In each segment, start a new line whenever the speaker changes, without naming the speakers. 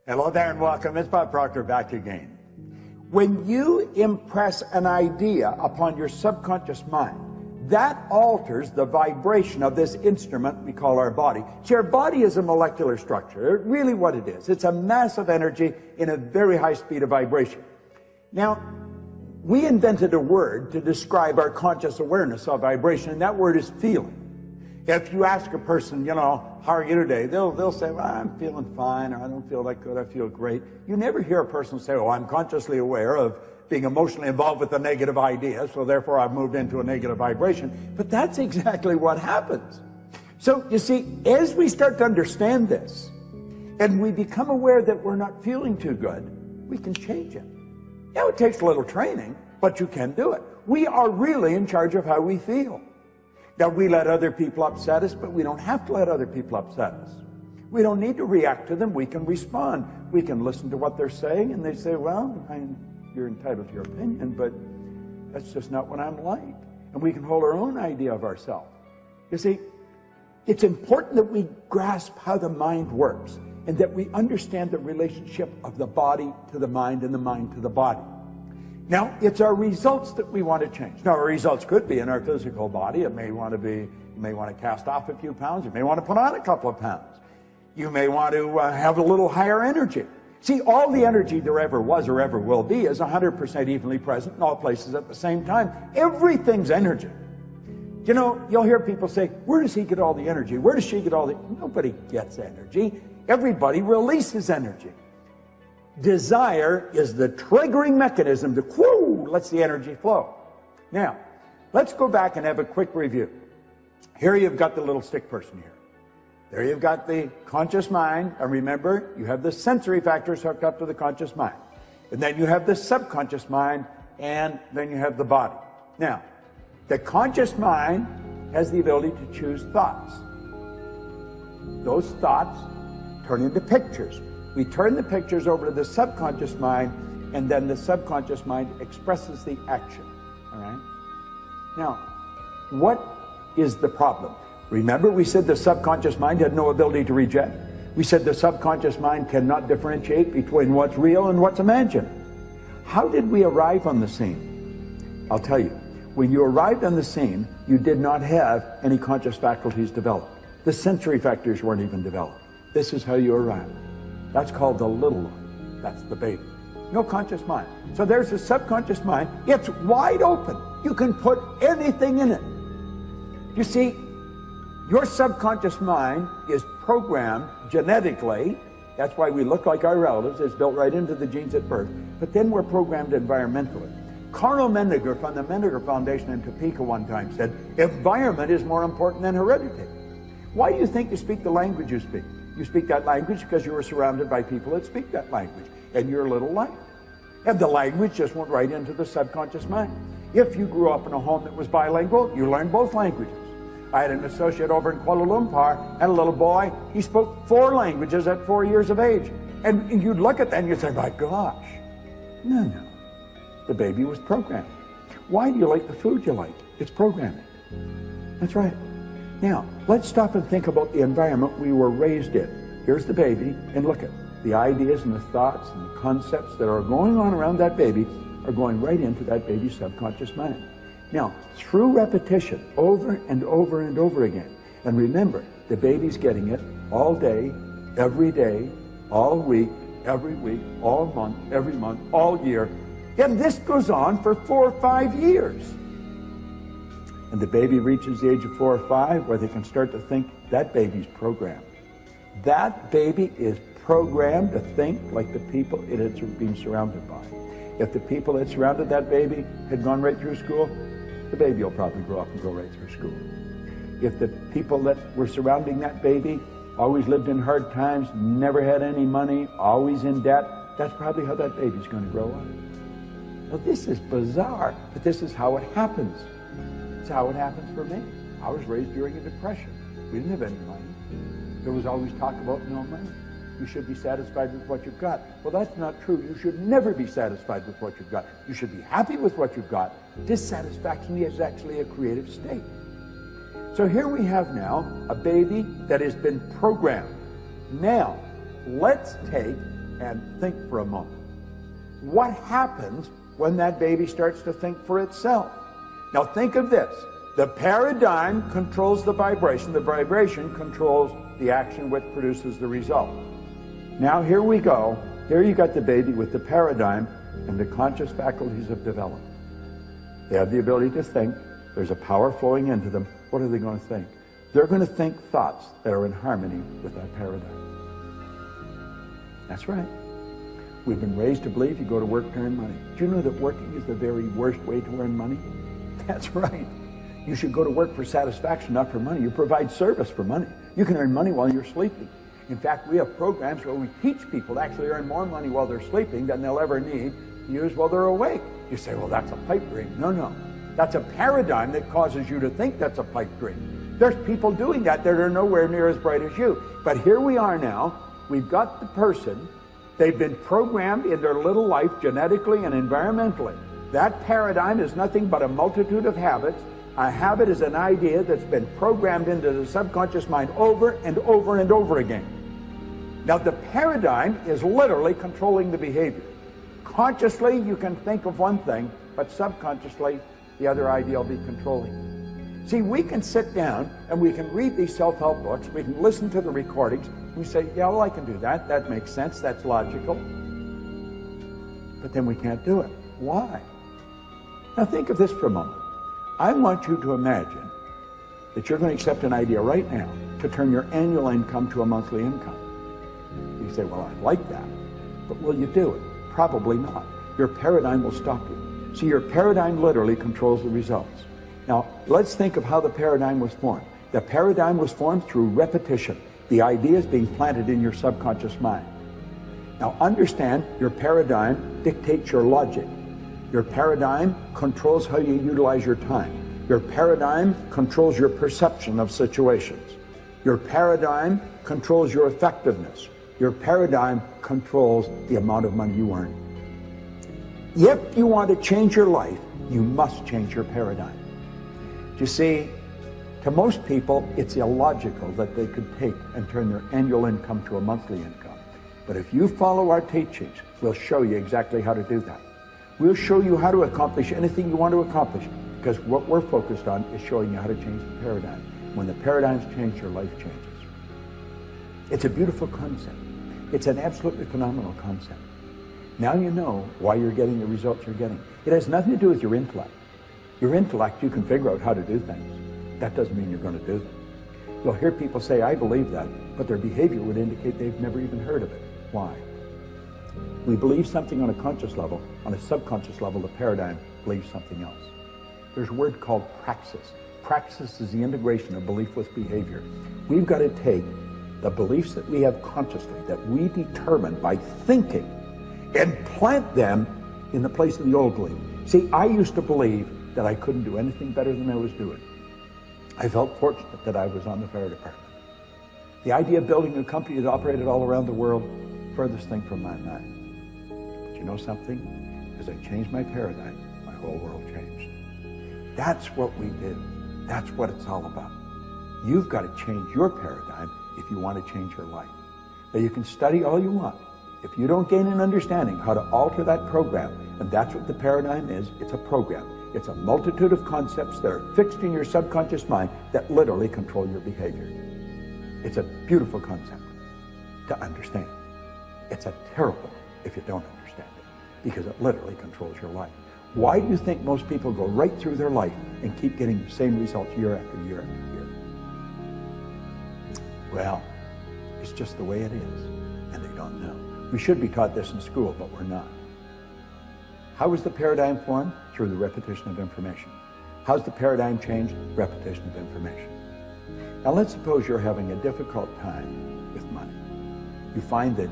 Hello there and welcome. It's Bob Proctor back again. When you impress an idea upon your subconscious mind, that alters the vibration of this instrument we call our body. See, our body is a molecular structure. Really what it is. It's a massive energy in a very high speed of vibration. Now, we invented a word to describe our conscious awareness of vibration, and that word is feeling. If you ask a person, you know, how are you today? They'll say, well, I'm feeling fine, or I don't feel that good, I feel great. You never hear a person say, oh, I'm consciously aware of being emotionally involved with a negative idea, so therefore I've moved into a negative vibration. But that's exactly what happens. So, you see, as we start to understand this, and we become aware that we're not feeling too good, we can change it. Now, it takes a little training, but you can do it. We are really in charge of how we feel. Now, we let other people upset us, but we don't have to let other people upset us. We don't need to react to them. We can respond. We can listen to what they're saying, and they say, well, you're entitled to your opinion, but that's just not what I'm like. And we can hold our own idea of ourselves. You see, it's important that we grasp how the mind works and that we understand the relationship of the body to the mind and the mind to the body. Now, it's our results that we want to change. Now, our results could be in our physical body. It may want to be, you may want to cast off a few pounds. You may want to put on a couple of pounds. You may want to have a little higher energy. See, all the energy there ever was or ever will be is 100% evenly present in all places at the same time. Everything's energy. You know, you'll hear people say, where does he get all the energy? Where does she get all the... Nobody gets energy. Everybody releases energy. Desire is the triggering mechanism that, whoo, lets the energy flow. Now, let's go back and have a quick review. Here you've got the little stick person here. There you've got the conscious mind, and remember, you have the sensory factors hooked up to the conscious mind. And then you have the subconscious mind, and then you have the body. Now, the conscious mind has the ability to choose thoughts. Those thoughts turn into pictures. We turn the pictures over to the subconscious mind, and then the subconscious mind expresses the action. All right? Now, what is the problem? Remember, we said the subconscious mind had no ability to reject. We said the subconscious mind cannot differentiate between what's real and what's imagined. How did we arrive on the scene? I'll tell you. When you arrived on the scene, you did not have any conscious faculties developed. The sensory factors weren't even developed. This is how you arrived. That's called the little one. That's the baby. No conscious mind. So there's the subconscious mind. It's wide open. You can put anything in it. You see, your subconscious mind is programmed genetically. That's why we look like our relatives. It's built right into the genes at birth. But then we're programmed environmentally. Carl Mendinger from the Mendinger Foundation in Topeka one time said, environment is more important than heredity. Why do you think you speak the language you speak? You speak that language because you were surrounded by people that speak that language in your little life. And the language just went right into the subconscious mind. If you grew up in a home that was bilingual, you learned both languages. I had an associate over in Kuala Lumpur, and a little boy, he spoke 4 languages at 4 years of age. And you'd look at that and you'd say, my gosh. No. The baby was programmed. Why do you like the food you like? It's programming. That's right. Now, let's stop and think about the environment we were raised in. Here's the baby, and look at the ideas and the thoughts and the concepts that are going on around that baby are going right into that baby's subconscious mind. Now, through repetition, over and over and over again, and remember, the baby's getting it all day, all week, every week, all month, every month, all year, and this goes on for 4 or 5 years. And the baby reaches the age of 4 or 5 where they can start to think that baby's programmed. That baby is programmed to think like the people it is being surrounded by. If the people that surrounded that baby had gone right through school, the baby will probably grow up and go right through school. If the people that were surrounding that baby always lived in hard times, never had any money, always in debt, that's probably how that baby's going to grow up. Now, this is bizarre, but this is how it happens. It's how it happens for me. I was raised during a depression. We didn't have any money. There was always talk about no money. You should be satisfied with what you've got. Well, that's not true. You should never be satisfied with what you've got. You should be happy with what you've got. Dissatisfaction is actually a creative state. So here we have now a baby that has been programmed. Now, let's take and think for a moment. What happens when that baby starts to think for itself? Now think of this. The paradigm controls the vibration controls the action which produces the result. Now here we go. Here you got the baby with the paradigm, and the conscious faculties have developed. They have the ability to think. There's a power flowing into them. What are they going to think? They're going to think thoughts that are in harmony with that paradigm. That's right. We've been raised to believe you go to work to earn money. Do you know that working is the very worst way to earn money? That's right. You should go to work for satisfaction, not for money. You provide service for money. You can earn money while you're sleeping. In fact, we have programs where we teach people to actually earn more money while they're sleeping than they'll ever need to use while they're awake. You say, well, that's a pipe dream. No, no. That's a paradigm that causes you to think that's a pipe dream. There's people doing that that are nowhere near as bright as you. But here we are now. We've got the person. They've been programmed in their little life genetically and environmentally. That paradigm is nothing but a multitude of habits. A habit is an idea that's been programmed into the subconscious mind over and over and over again. Now, the paradigm is literally controlling the behavior. Consciously, you can think of one thing, but subconsciously, the other idea will be controlling you. See, we can sit down and we can read these self-help books, we can listen to the recordings, and we say, yeah, well, I can do that. That makes sense. That's logical. But then we can't do it. Why? Now, think of this for a moment. I want you to imagine that you're going to accept an idea right now to turn your annual income to a monthly income. You say, well, I'd like that, but will you do it? Probably not. Your paradigm will stop you. See, your paradigm literally controls the results. Now, let's think of how the paradigm was formed. The paradigm was formed through repetition. The idea is being planted in your subconscious mind. Now, understand, your paradigm dictates your logic. Your paradigm controls how you utilize your time. Your paradigm controls your perception of situations. Your paradigm controls your effectiveness. Your paradigm controls the amount of money you earn. If you want to change your life, you must change your paradigm. You see, to most people, it's illogical that they could take and turn their annual income to a monthly income. But if you follow our teachings, we'll show you exactly how to do that. We'll show you how to accomplish anything you want to accomplish, because what we're focused on is showing you how to change the paradigm. When the paradigm's changed, your life changes. It's a beautiful concept. It's an absolutely phenomenal concept. Now you know why you're getting the results you're getting. It has nothing to do with your intellect. Your intellect, you can figure out how to do things. That doesn't mean you're going to do them. You'll hear people say, I believe that, but their behavior would indicate they've never even heard of it. Why? We believe something on a conscious level. On a subconscious level, the paradigm believes something else. There's a word called praxis. Praxis is the integration of belief with behavior. We've got to take the beliefs that we have consciously, that we determine by thinking, and plant them in the place of the old belief. See, I used to believe that I couldn't do anything better than I was doing. I felt fortunate that I was on the fire department. The idea of building a company that operated all around the world, furthest thing from my mind. But you know something? As I changed my paradigm, my whole world changed. That's what we do. That's what it's all about. You've got to change your paradigm if you want to change your life. Now, you can study all you want. If you don't gain an understanding how to alter that program, and that's what the paradigm is, it's a program. It's a multitude of concepts that are fixed in your subconscious mind that literally control your behavior. It's a beautiful concept to understand. It's a terrible if you don't understand it, because it literally controls your life. Why do you think most people go right through their life and keep getting the same results year after year after year? Well, it's just the way it is, and they don't know. We should be taught this in school, but we're not. How was the paradigm formed? Through the repetition of information. How's the paradigm changed? Repetition of information. Now let's suppose you're having a difficult time with money. You find that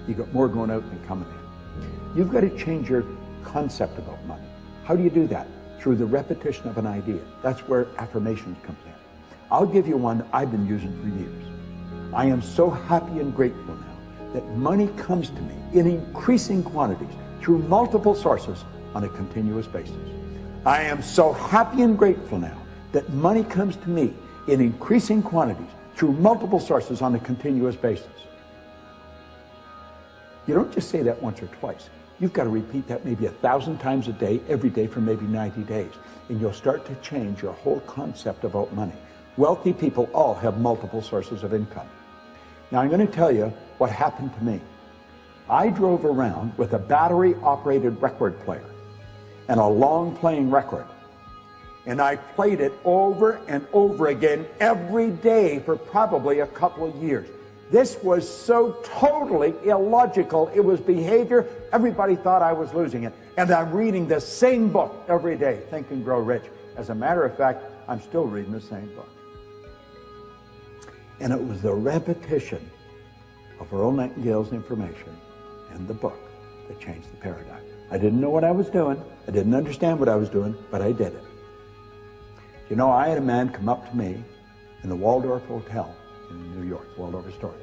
you got more going out than coming in. You've got to change your concept about money. How do you do that? Through the repetition of an idea. That's where affirmations comes in. I'll give you one that I've been using for years. I am so happy and grateful now that money comes to me in increasing quantities through multiple sources on a continuous basis. I am so happy and grateful now that money comes to me in increasing quantities through multiple sources on a continuous basis. You don't just say that once or twice. You've got to repeat that maybe 1,000 times a day, every day for maybe 90 days. And you'll start to change your whole concept about money. Wealthy people all have multiple sources of income. Now I'm going to tell you what happened to me. I drove around with a battery-operated record player and a long playing record. And I played it over and over again every day for probably a couple of years. This was so totally illogical. It was behavior. Everybody thought I was losing it. And I'm reading the same book every day, Think and Grow Rich. As a matter of fact, I'm still reading the same book. And it was the repetition of Earl Nightingale's information in the book that changed the paradigm. I didn't know what I was doing. I didn't understand what I was doing, but I did it. You know, I had a man come up to me in the Waldorf Hotel in New York, Waldorf Astoria,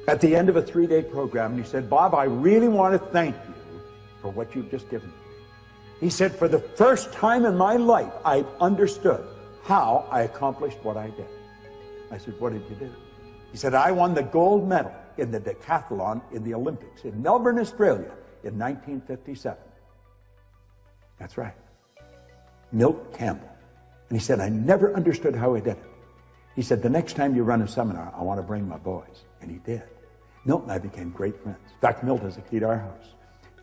at the end of a 3-day program, and he said, Bob, I really want to thank you for what you've just given me. He said, for the first time in my life, I've understood how I accomplished what I did. I said, what did you do? He said, I won the gold medal in the decathlon in the Olympics in Melbourne, Australia in 1957. That's right. Milt Campbell. And he said, I never understood how I did it. He said, the next time you run a seminar, I want to bring my boys. And he did. Milt and I became great friends. In fact, Milt has a key to our house.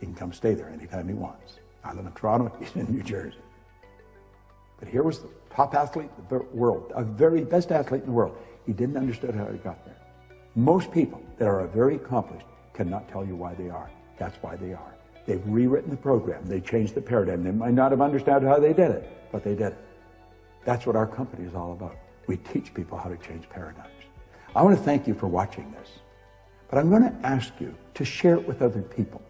He can come stay there anytime he wants. I live in Toronto, he's in New Jersey. But here was the top athlete in the world, a very best athlete in the world. He didn't understand how he got there. Most people that are very accomplished cannot tell you why they are. That's why they are. They've rewritten the program. They changed the paradigm. They might not have understood how they did it, but they did it. That's what our company is all about. We teach people how to change paradigms. I want to thank you for watching this, but I'm going to ask you to share it with other people.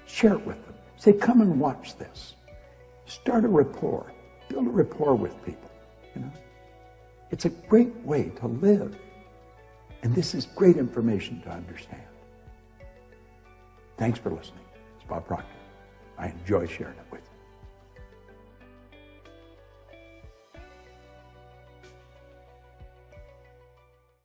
Share it with them. Say, come and watch this. Start a rapport. Build a rapport with people. You know, it's a great way to live. And this is great information to understand. Thanks for listening. It's Bob Proctor. I enjoy sharing it with you.